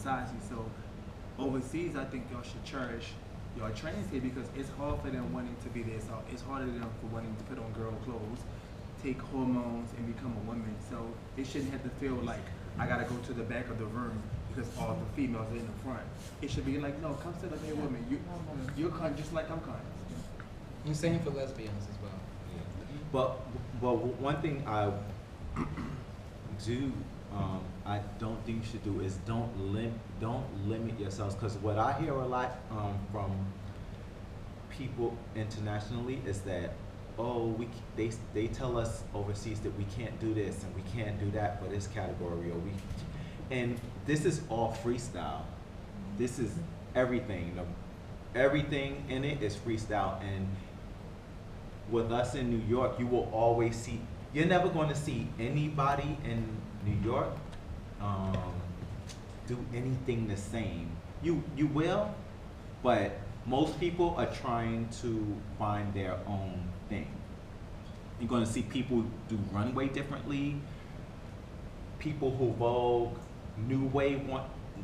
besides you. So overseas, I think y'all should cherish your trainings here because it's hard for them wanting to be there. So it's harder for them for wanting to put on girl clothes, take hormones, and become a woman. So they shouldn't have to feel like I gotta go to the back of the room because all the females are in the front. It should be like, no, come sit up here with me. You're kind just like I'm kind. And same for lesbians as well. But one thing I do, I don't think you should do is don't limit yourselves. Because what I hear a lot from people internationally is that, oh, they tell us overseas that we can't do this and we can't do that for this category, or and this is all freestyle. This is everything. Everything in it is freestyle, and with us in New York, you will always see. You're never going to see anybody in New York do anything the same. You will, but most people are trying to find their own thing. You're going to see people do runway differently. People who vogue new way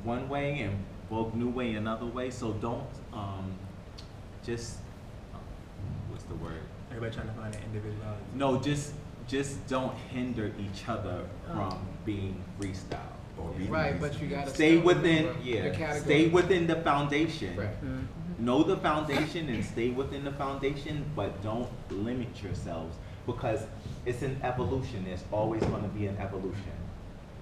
one way and vogue new way another way. So don't just what's the word? Everybody trying to find an individuality. No, just don't hinder each other from being freestyle. Right, but you gotta stay within stay the within the foundation. Right. Know the foundation and stay within the foundation, but don't limit yourselves because it's an evolution. There's always going to be an evolution.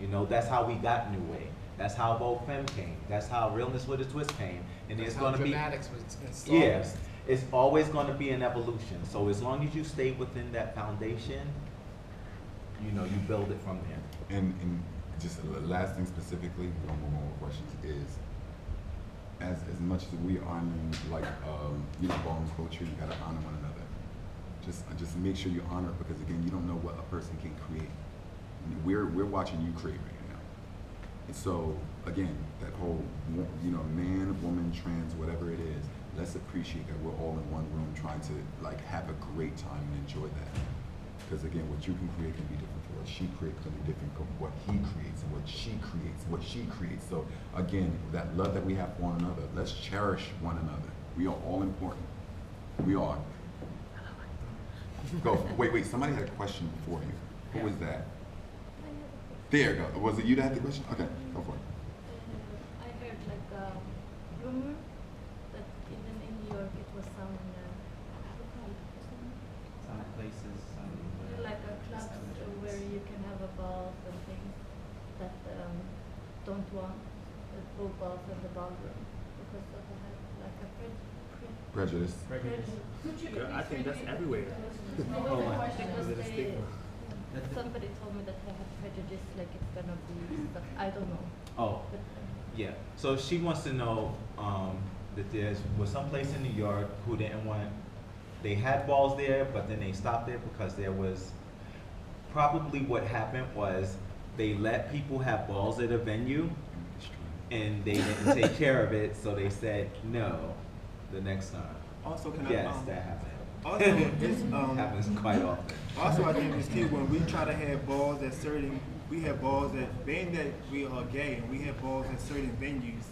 You know, that's how we got New Way. That's how Vogue Femme came. That's how Realness with a Twist came. And there's going to be yes. It's always going to be an evolution. So as long as you stay within that foundation, you know, you build it from there. And just the last thing specifically, we don't have more questions, is as much as we honor, like, you know, ballroom culture, you gotta honor one another. Just make sure you honor it, because again, you don't know what a person can create. We're watching you create right now. And so again, that whole, you know, man, woman, trans, whatever it is, let's appreciate that we're all in one room trying to like have a great time and enjoy that. Because again, what you can create can be different from what she creates, can be different from what he creates, and what she creates, what she creates. So again, that love that we have for one another, let's cherish one another. We are all important. We are. Go. Wait. Somebody had a question before you. Who was that? There you go. Was it you that had the question? Okay, go for it. I heard like a rumor that even in New York it was some places, like a club where you can have a ball and things that don't want the full balls in the ballroom because of like a Prejudice. Yeah, I think that's everywhere. Somebody told me that they have prejudice, like it's gonna be stuff. I don't know. Oh, yeah. So she wants to know that there was some place in New York who didn't want. They had balls there, but then they stopped there because there was probably what happened was they let people have balls at a venue, and they didn't take care of it, so they said no the next time. Also, can yes, that happened. Also, it's happens quite often. Also, I think it's key when we try to have balls at certain. We have balls that, being that we are gay, and we have balls at certain venues.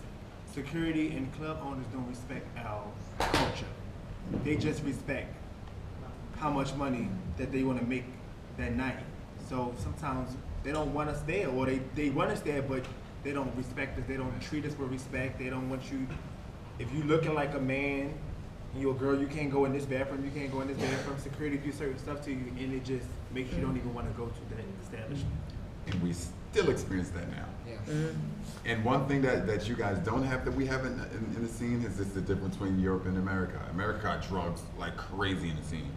Security and club owners don't respect our culture. They just respect how much money that they want to make that night. So sometimes they don't want us there, or they want us there, but they don't respect us. They don't treat us with respect. They don't want you. If you looking like a man, and you're a girl, you can't go in this bathroom. You can't go in this bathroom. Security do certain stuff to you, and it just makes you don't even want to go to that establishment. And we still experience that now. Yeah. And one thing that you guys don't have that we have in the scene is just the difference between Europe and America. America got drugs like crazy in the scene.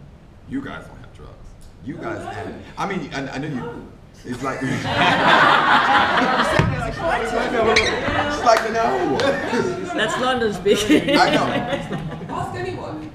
You guys don't have drugs. You guys have. I mean, I know you. It's like. It's like no. That's London speaking. I know. Ask anyone.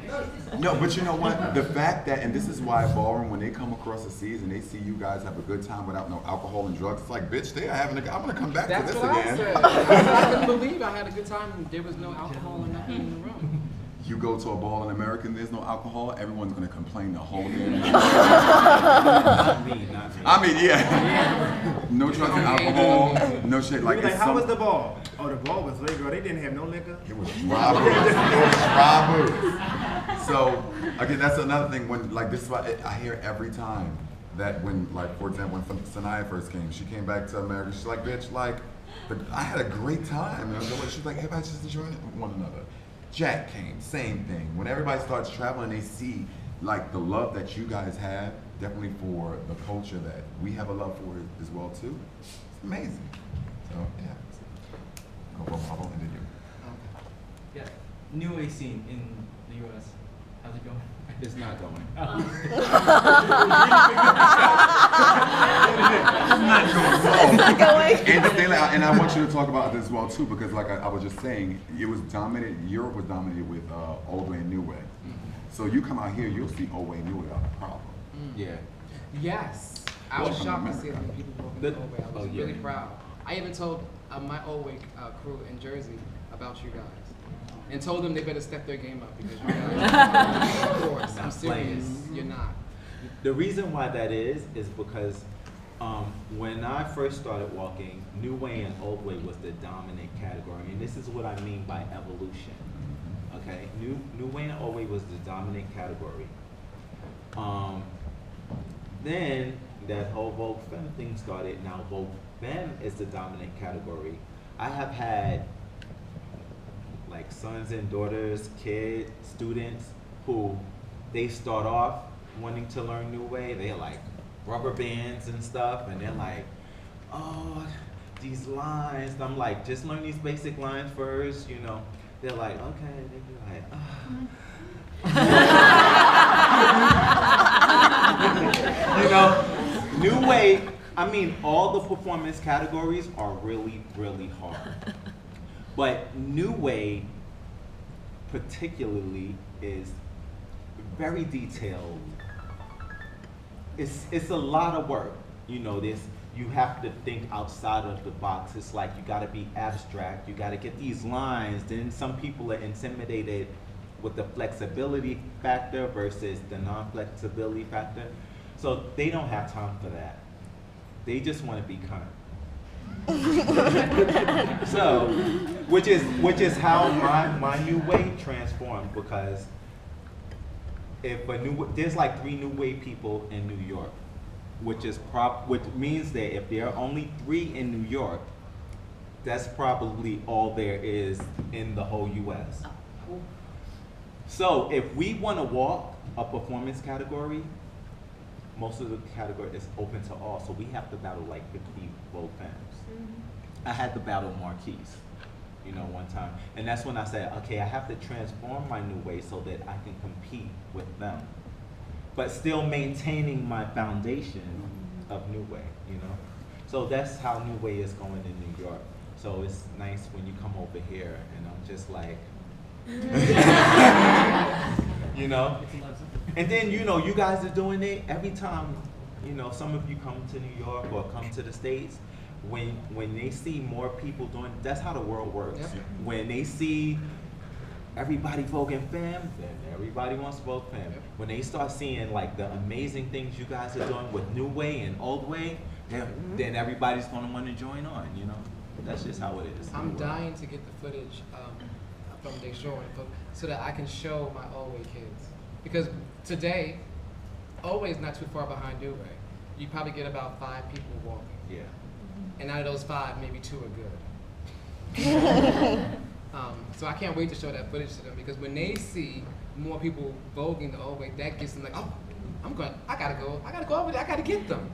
No, but you know what? The fact that, and this is why ballroom, when they come across the seas and they see you guys have a good time without no alcohol and drugs, it's like, bitch, they are having I'm gonna come back That's to this what again. I said. I couldn't believe I had a good time and there was no alcohol or nothing in the room. you go to a ball in America and there's no alcohol, everyone's gonna complain the whole day. Not me. I mean, yeah. No drugs and alcohol, no shit. Like, Like, how was the ball? Oh, the ball was legal. They didn't have no liquor. It was robbers. It was robbers. So again, that's another thing. When like this is what I hear every time that when like for example when Sanaya first came, she came back to America. She's like, bitch, like, but I had a great time. And she's like, everybody's just enjoying one another. Jack came, same thing. When everybody starts traveling, they see like the love that you guys have, definitely for the culture that we have a love for as well too. It's amazing. So yeah. Go Marvel and then you. Yeah, new way scene in the U.S. How's it going? It's not going. Not going. And I want you to talk about this as well too, because like I was just saying, it was dominated. Europe was dominated with old way and new way. So you come out here, you'll see old way and new way without a problem. Yeah. Yes. I was shocked to see how many people walking the old way. I was yeah. really proud. I even told my old way crew in Jersey about you guys. And told them they better step their game up because you guys, of course, I'm serious, you're not. The reason why that is because when I first started walking, new way and old way was the dominant category, and this is what I mean by evolution. Okay, new way and old way was the dominant category. Then that whole Vogue Femme thing started. Now Vogue Femme is the dominant category. I have had like sons and daughters, kids, students who they start off wanting to learn new way. They're like rubber bands and stuff, and they're like, oh, these lines. And I'm like, just learn these basic lines first, you know. They're like, okay. They be like, you know, new way. I mean, all the performance categories are really, really hard. But new way, particularly, is very detailed. It's a lot of work. You know, you have to think outside of the box. It's like you got to be abstract. You got to get these lines. Then some people are intimidated with the flexibility factor versus the non-flexibility factor. So they don't have time for that. They just want to be current. So, which is how my new way transformed, because there's like 3 new way people in New York, which means that if there are only 3 in New York, that's probably all there is in the whole U.S. So if we want to walk a performance category, most of the category is open to all, so we have to battle like 50 Vogue Femmes. I had to battle Marquis, you know, one time. And that's when I said, okay, I have to transform my new way so that I can compete with them, but still maintaining my foundation of new way, you know? So that's how new way is going in New York. So it's nice when you come over here and I'm just like, you know? And then, you know, you guys are doing it every time, you know, some of you come to New York or come to the States, when they see more people doing, that's how the world works. Yep. When they see everybody Vogue and Femme, then everybody wants Vogue Femme. Yep. When they start seeing like the amazing things you guys are doing with new way and old way, then everybody's gonna want to join on, you know? That's just how it is. I'm dying to get the footage from Dashaun so that I can show my old way kids. Because today, old way is not too far behind new way. You probably get about 5 people walking. Yeah. And out of those 5, maybe 2 are good. So I can't wait to show that footage to them, because when they see more people voguing the old way, that gets them like, oh, I gotta go over there, I gotta get them.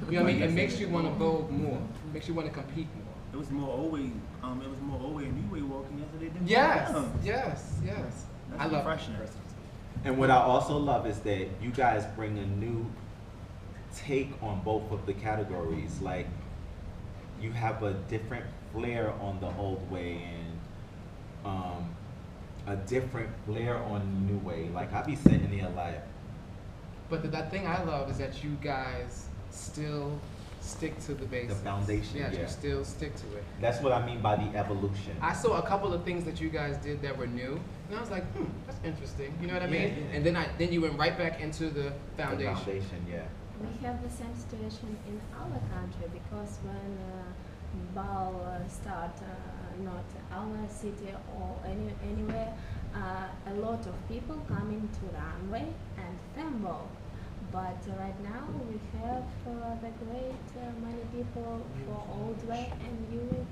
You know what I mean? It makes you want to vogue more. It makes you want to compete more. It was more old way. It was more old way and new way walking yesterday than Yes. That's I love refreshing. And what I also love is that you guys bring a new take on both of the categories. Like, you have a different flair on the old way and a different flair on the new way. Like, I be sitting there like. But that thing I love is that you guys still stick to the basics. foundation, Yeah, yeah. you still stick to it. That's what I mean by the evolution. I saw a couple of things that you guys did that were new, and I was like, that's interesting. You know what I mean? Yeah. And then you went right back into the The foundation. foundation, yeah. We have the same situation in our country because when ball start not our city or anywhere, a lot of people coming to runway and fan ball. But right now we have the great many people for old way and new way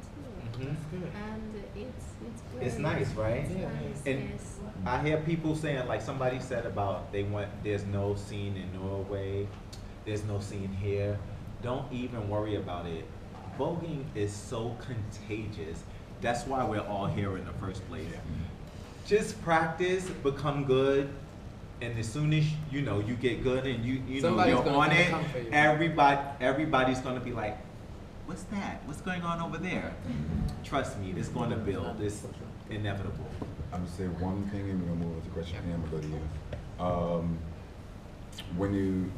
too. And it's great. It's nice, right? It's Yeah. nice, And yes. I hear people saying, like somebody said about there's no scene in Norway, there's no scene here. Don't even worry about it. Voguing is so contagious. That's why we're all here in the first place. Just practice, become good, and as soon as you get good and you know Somebody's you're gonna on wanna it, come for you. everybody's gonna be like, what's that? What's going on over there? Trust me, it's gonna build. It's inevitable. I'm gonna say one thing and we're gonna move on to the question. I'm gonna go to you.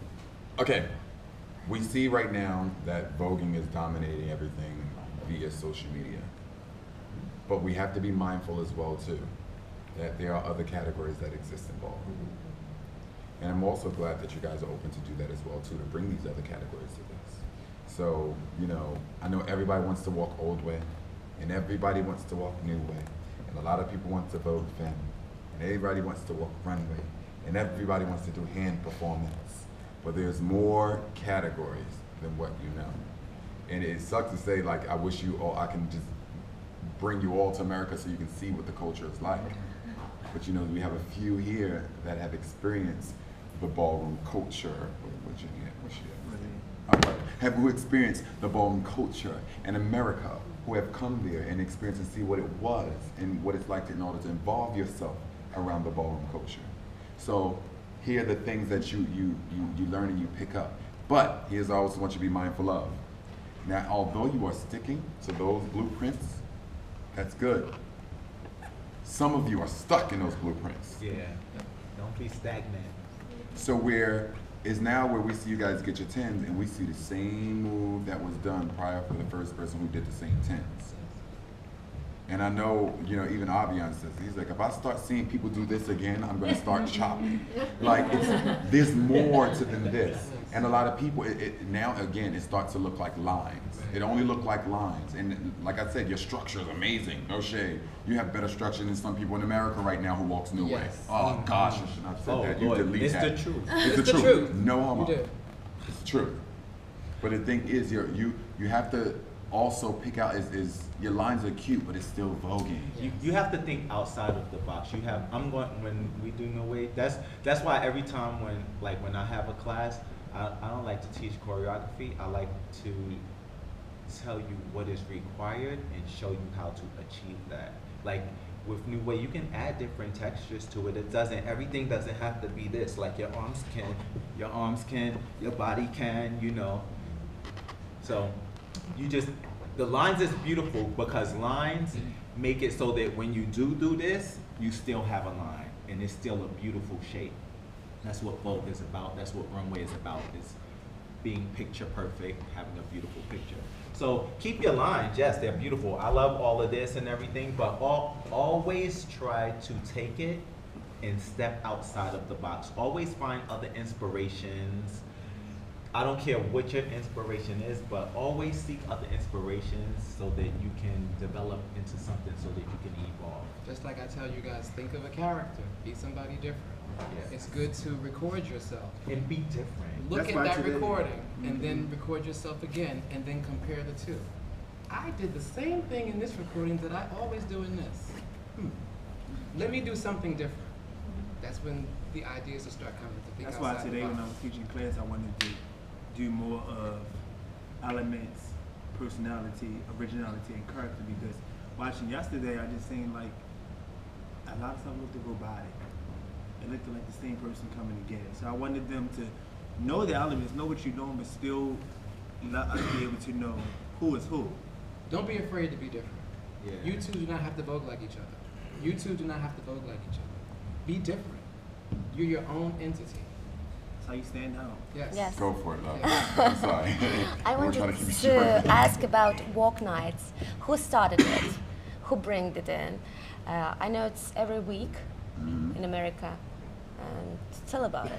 We see right now that voguing is dominating everything via social media. But we have to be mindful as well too, that there are other categories that exist involved. And I'm also glad that you guys are open to do that as well too, to bring these other categories to this. So, I know everybody wants to walk old way, and everybody wants to walk new way. And a lot of people want to vogue femme, and everybody wants to walk runway, and everybody wants to do hand performance. But there's more categories than what you know. And it sucks to say, like, I wish I can just bring you all to America so you can see what the culture is like. But we have a few here that have experienced the ballroom culture. Who experienced the ballroom culture in America, who have come there and experienced and see what it was and what it's like in order to involve yourself around the ballroom culture. So here are the things that you learn and you pick up. But here's also what you be mindful of. Now, although you are sticking to those blueprints, that's good. Some of you are stuck in those blueprints. Yeah. Don't be stagnant. So where we see you guys get your 10s and we see the same move that was done prior for the first person who did the same 10s. And I know, even Avian says, he's like, if I start seeing people do this again, I'm gonna start chopping. Like, there's more to than this. And a lot of people, now again, it starts to look like lines. It only look like lines. And like I said, your structure is amazing, no shade. You have better structure than some people in America right now who walks new way. Yes. Oh gosh, I should not have said that. You Lord, delete it's that. the truth. It's the truth. No homo. You do. It's the truth. But the thing is, you have to also pick out is your lines are cute, but it's still voguing. You have to think outside of the box. When we do no way, that's why every time when I have a class, I don't like to teach choreography. I like to tell you what is required and show you how to achieve that. Like with New Way, you can add different textures to it. Everything doesn't have to be this. Like your arms can, your body can, So the lines is beautiful because lines make it so that when you do this, you still have a line and it's still a beautiful shape. That's what Vogue is about. That's what runway is about, is being picture perfect, having a beautiful picture. So keep your lines, yes, they're beautiful. I love all of this and everything, but always try to take it and step outside of the box. Always find other inspirations. I don't care what your inspiration is, but always seek other inspirations so that you can develop into something so that you can evolve. Just like I tell you guys, think of a character, be somebody different. Yes. It's good to record yourself. And be different. Look That's at why that today- recording and then record yourself again and then compare the two. I did the same thing in this recording that I always do in this. Let me do something different. That's when the ideas will start coming to think That's why outside the today when I box. was teaching class, I wanted to do more of elements, personality, originality, and character, because watching yesterday, I just seen like a lot of stuff looked robotic. It looked like the same person coming again. So I wanted them to know the elements, know what you're doing, but still let us be able to know who is who. Don't be afraid to be different. Yeah. You two do not have to vogue like each other. You two do not have to vogue like each other. Be different. You're your own entity. how you stand out. Yes. Yes. Go for it, love. Yeah. I'm sorry. I We're wanted trying to keep it to short. ask about walk nights. Who started it? Who bring it in? I know it's every week in America. And tell about it.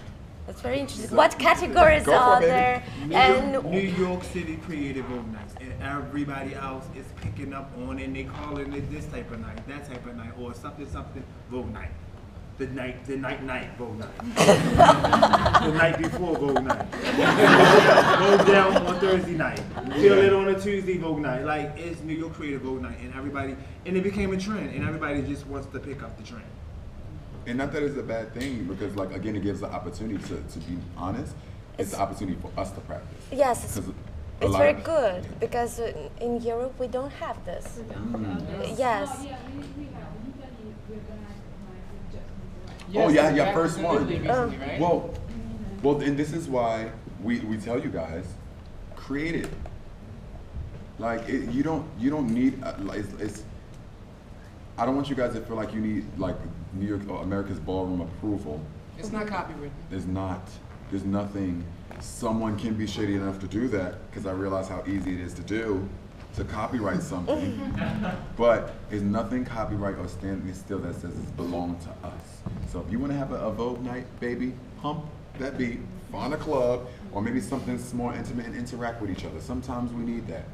That's very interesting. What categories Go for it, are baby. there? New And York City creative vote nights, and everybody else is picking up on it, and they calling it this type of night, that type of night, or something vote night. The night vote night. The night before vote night. Go down on Thursday night. Feel it on a Tuesday vote night. Like, it's New York creative vote night, and it became a trend, and everybody just wants to pick up the trend. And not that it's a bad thing, because like again, it gives the opportunity to be honest. It's the opportunity for us to practice. yes, it's, 'Cause a it's lot very of- good because in Europe we don't have this. Yes. Oh, yeah, yeah, back first in one. Italy recently, right? Well, and this is why we tell you guys, create it. Like you don't need it's. I don't want you guys to feel like you need like New York or America's ballroom approval. It's not copywritten. There's not. There's nothing. Someone can be shady enough to do that because I realize how easy it is to do, to copyright something. But there's nothing copyright or standing still that says it's belong to us. So if you want to have a Vogue night, baby, pump that beat, find a club, or maybe something more intimate and interact with each other. Sometimes we need that.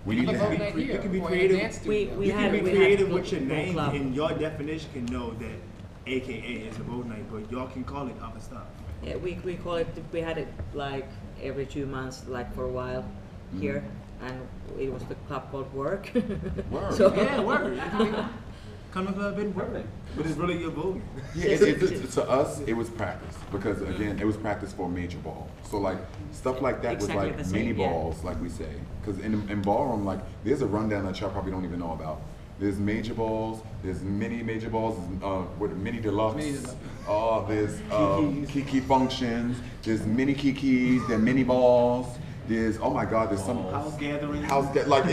We need Have a to vote have. night here, You can be or in a creative. dance We- studio. we You had- can be we had creative Go- with your Go name, Club. and your definition can know that AKA is a vote night, but y'all can call it other stuff. Yeah, we call it, we had it like every 2 months, like for a while here, and it was the club called Work. Word. So- Yeah, word. Come to club and work, but it's really your vote. Yeah, to us, it was practice because again, it was practice for a major ball. So like stuff like that Exactly was like the same, mini yeah. balls, like we say. Because in ballroom, like there's a rundown that y'all probably don't even know about. There's major balls, there's mini major balls, with mini deluxe. Mini deluxe. There's kiki functions. There's mini kikis. There's mini balls. There's oh my God, there's some House gatherings. like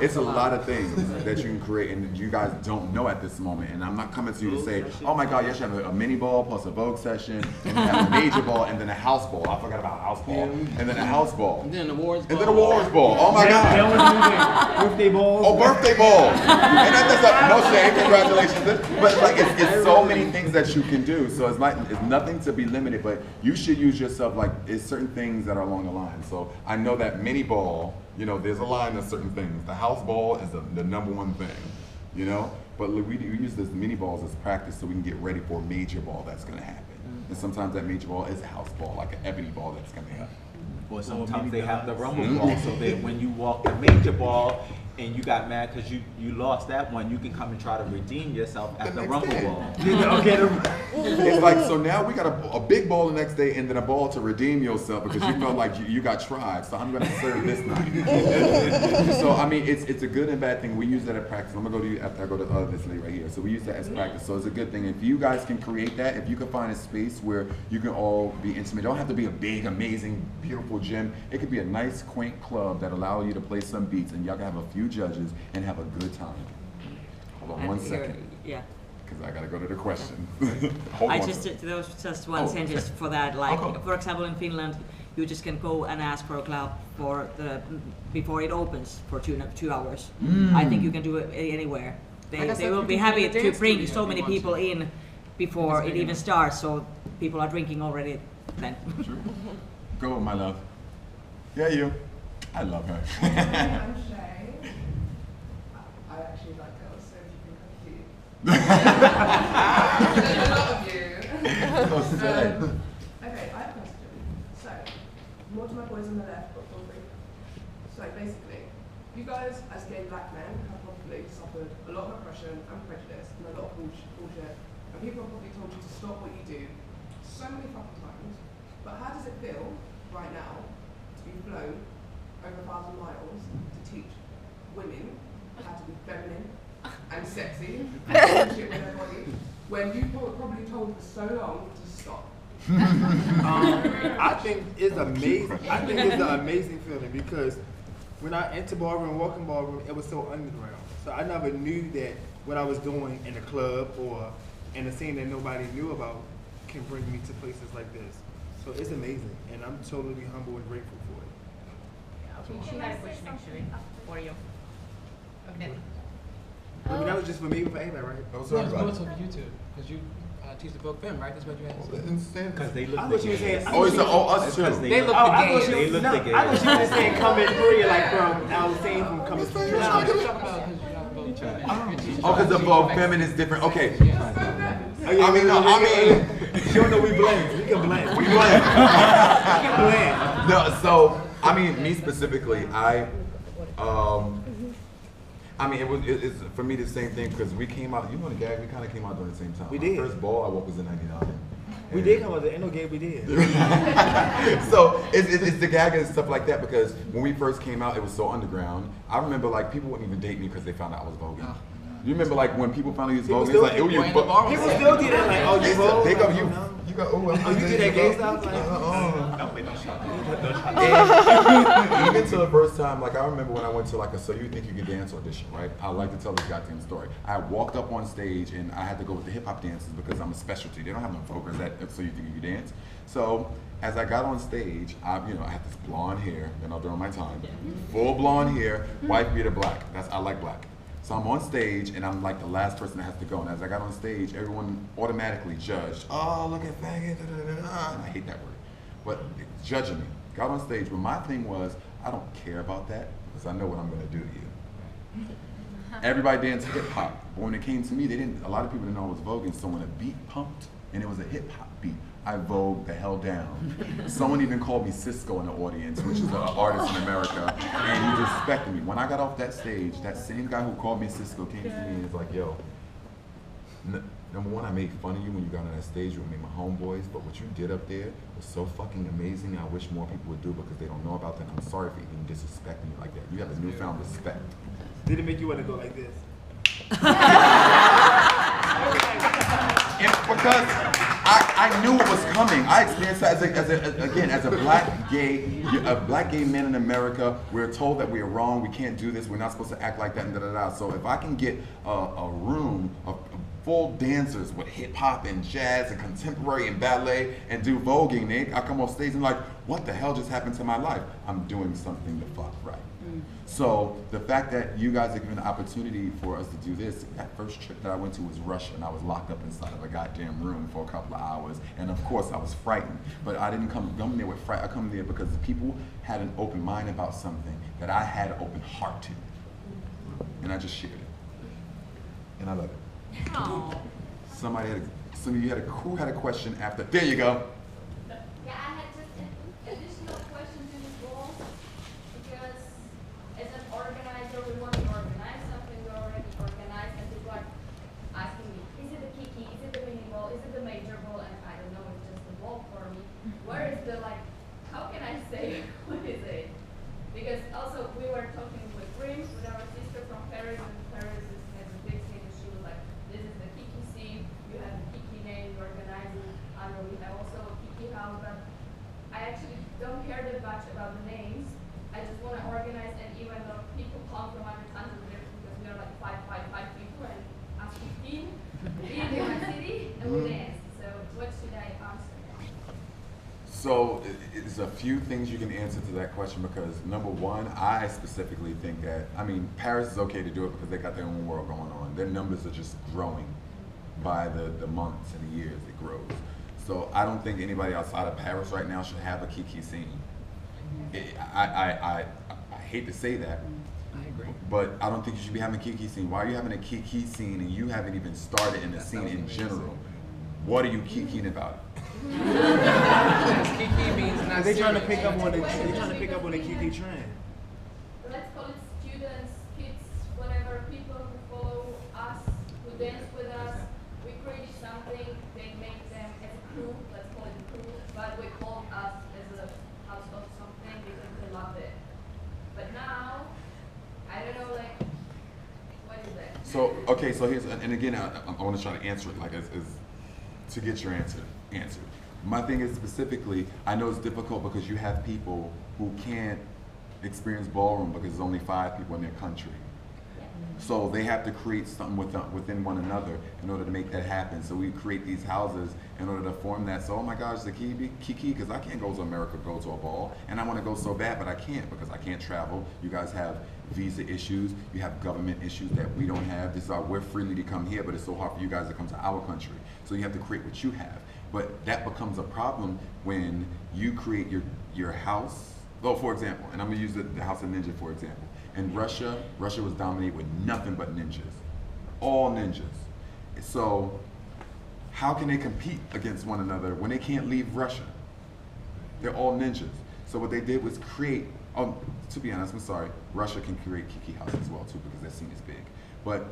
it's a lot of things that you can create and you guys don't know at this moment. And I'm not coming to you to say, oh my God, yes, you have a mini ball plus a Vogue session, and you have a major ball, and then a house ball. I forgot about house ball, and then a house ball, And then an awards and then a awards ball. Oh my God. Birthday balls. Oh, birthday balls! And that's a no shade, congratulations. But like, it's so many things that you can do. So it's nothing to be limited. But you should use yourself like it's certain things that are along the line. So I know that mini ball, there's a line of certain things. The house ball is the number one thing, But look, we use this mini balls as practice so we can get ready for a major ball that's gonna happen. And sometimes that major ball is a house ball, like an ebony ball that's coming up. Or sometimes they have the rumble ball, so that when you walk the major ball and you got mad because you lost that one, you can come and try to redeem yourself at the next rumble day. ball. It's like, so now we got a big ball the next day and then a ball to redeem yourself because you felt like you got tried, so I'm gonna serve this night. So I mean, it's a good and bad thing. We use that at practice. I'm gonna go to you after I go to this lady right here. So we use that as practice. So it's a good thing. If you guys can create that, if you can find a space where you can all be intimate, it don't have to be a big, amazing, beautiful gym. It could be a nice, quaint club that allow you to play some beats and y'all can have a few judges and have a good time. Hold on And one here- second, Yeah. because I gotta go to the question. Hold I on. just there was just one Oh, sentence okay. for that. Like Okay. for example, in Finland, you just can go and ask for a club before it opens for 2 hours. I think you can do it anywhere. Like I They said, will you be can happy do a to dance bring studio so if many you want people to. in before It's it big even enough. starts. So people are drinking already then. True. Go, my love. Yeah, you. I love her. I'm Shay. I actually like girls, so if you think I'm cute. A lot of you. So sad. Okay, I have a question. So, more to my boys on the left, but feel free. So basically, you guys as gay black men have probably suffered a lot of oppression and prejudice and a lot of bullshit. And people have probably told you to stop what you do so many fucking times. But how does it feel right now to be flown over 1,000 miles to teach women how to be feminine and sexy and bullshit with their body when you were probably told for so long to stop? I think it's amazing. I think it's an amazing feeling because when I entered ballroom, walking ballroom, it was so underground. So I never knew that what I was doing in a club or in a scene that nobody knew about can bring me to places like this. So it's amazing, and I'm totally humble and grateful for it. She had a question actually for you. Okay. I mean, that was just for me, for everybody, right? That was No, for it's everybody. more so for you two, because you teach the book film, right? That's what you asked. Because they look I the thought you were saying. gays. I Oh, thought it's you- us too. Because They look Oh, the I gays. thought They you, look no, the gays. I thought you were saying come in Korea, like from I was saying from coming from No, Korea. let's talk about because you got both children. Oh, because the Vogue feminine is different. Okay. Oh, yeah, I mean, no, I mean, you don't know we blend. We can blend. We blend. We can blend. no. So, I mean, me specifically, I mean, it's for me the same thing because we came out. You know, the gag. We kind of came out during the same time. We My did. first ball I woke was in '99. We did come out there. Ain't no game we did. So it's the gag and stuff like that because when we first came out, it was so underground. I remember like people wouldn't even date me because they found out I was voguing. You remember like when people finally used People voguing, it's like, still oh, you think we're in the bar. People still do that, like, oh, you vote. They go, Like, you no. you got, oh, Oh, you do that gay stuff? Like, Don't make no shot. And even to the first time, like I remember when I went to like a So You Think You Can Dance audition, right? I like to tell this goddamn story. I walked up on stage and I had to go with the hip hop dances because I'm a specialty. They don't have no vocals at So You Think You Can Dance. So as I got on stage, I had this blonde hair, during my time, full blonde hair, white beater black. I like black. So I'm on stage and I'm like the last person that has to go. And as I got on stage, everyone automatically judged. Oh, look at faggot, da, da, da, da. And I hate that word. But judging me. Got on stage, but my thing was, I don't care about that because I know what I'm gonna do to you. Everybody danced hip hop. But when it came to me, a lot of people didn't know I was voguing. So when a beat pumped and it was a hip hop beat, I vogued the hell down. Someone even called me Cisco in the audience, which is an artist in America, and he respected me. When I got off that stage, that same guy who called me Cisco came to me and was like, yo, number one, I made fun of you when you got on that stage with me and my homeboys, but what you did up there was so fucking amazing. I wish more people would do because they don't know about that. I'm sorry for even disrespecting you like that. You have a newfound respect. did it make you want to go like this? Because I knew it was coming. I experienced that as a black gay man in America. We're told that we're wrong. We can't do this. We're not supposed to act like that. And da da da. So if I can get a room of full dancers with hip hop and jazz and contemporary and ballet and do voguing, I come off stage and like, what the hell just happened to my life? I'm doing something the fuck right. So the fact that you guys are giving the opportunity for us to do this, that first trip that I went to was Russia, and I was locked up inside of a goddamn room for a couple of hours, and of course I was frightened. But I didn't come there with fright. I come there because the people had an open mind about something that I had an open heart to, and I just shared it, and I love it. Oh. Some of you had a question after. There you go. Yeah, I had just an additional question to this ball because as an organizer, we want to organize something we already organized, and people are asking me, is it the kiki, is it the mini ball, is it the major ball, and I don't know, it's just the ball for me. Where is the how can I say what is it? Because also we were talking with Grims, with our sister from Paris, and Paris has a big scene, and she was like, this is the kiki scene, you have the kiki name, you're organizing, I know we have also a kiki house, but I actually don't care that much about the names. I just want to organize, and even though people come from other countries, because we are like 5 people, and us 15, we in my city, and we dance. So what should I answer? So it's a few things you can answer to that question because number one, I specifically think that, Paris is okay to do it because they got their own world going on. Their numbers are just growing by the months and the years it grows. So I don't think anybody outside of Paris right now should have a kiki scene. I hate to say that, I agree. but I don't think you should be having a kiki scene. Why are you having a kiki scene and you haven't even started in the scene in general? What are you kikiing about? Kiki means not They're trying to serious. pick up on the kiki trend. Let's call it students, kids, whatever, people who follow us, who dance with us. We create something, they make them as a crew, let's call it a crew, but we call us as a house of something because they love it. But now, I don't know, what is that? So, okay, so here's, and again, I want to try to answer it, as to get your answer. My thing is specifically, I know it's difficult because you have people who can't experience ballroom because there's only 5 people in their country. So they have to create something within one another in order to make that happen. So we create these houses in order to form that. So, oh my gosh, the kiki, because I can't go to America, go to a ball, and I want to go so bad, but I can't because I can't travel. You guys have visa issues. You have government issues that we don't have. This is our, we're freely to come here, but it's so hard for you guys to come to our country. So you have to create what you have. But that becomes a problem when you create your house. Well, for example, and I'm gonna use the House of Ninja for example. In Russia was dominated with nothing but ninjas, all ninjas. So how can they compete against one another when they can't leave Russia? They're all ninjas. So what they did was create, to be honest, I'm sorry, Russia can create kiki houses as well too because that scene is big. But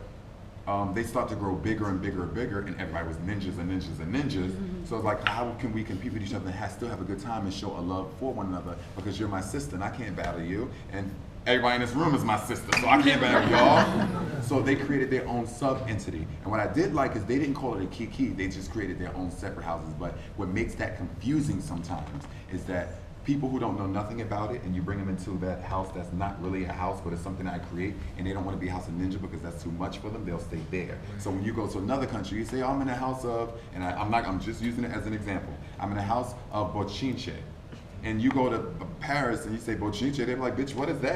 they start to grow bigger and bigger and bigger, and everybody was ninjas and ninjas and ninjas. So it's like, how can we compete with each other and still have a good time and show a love for one another? Because you're my sister and I can't battle you, and everybody in this room is my sister, so I can't battle y'all. So they created their own sub-entity. And what I did like is they didn't call it a kiki, they just created their own separate houses. But what makes that confusing sometimes is that people who don't know nothing about it and you bring them into that house that's not really a house, but it's something I create, and they don't want to be a House of Ninja because that's too much for them, they'll stay there. So when you go to another country, you say, oh, I'm in a house of, and I'm just using it as an example, I'm in a house of bochinche. And you go to Paris and you say bochinche, they're like, bitch, what is that?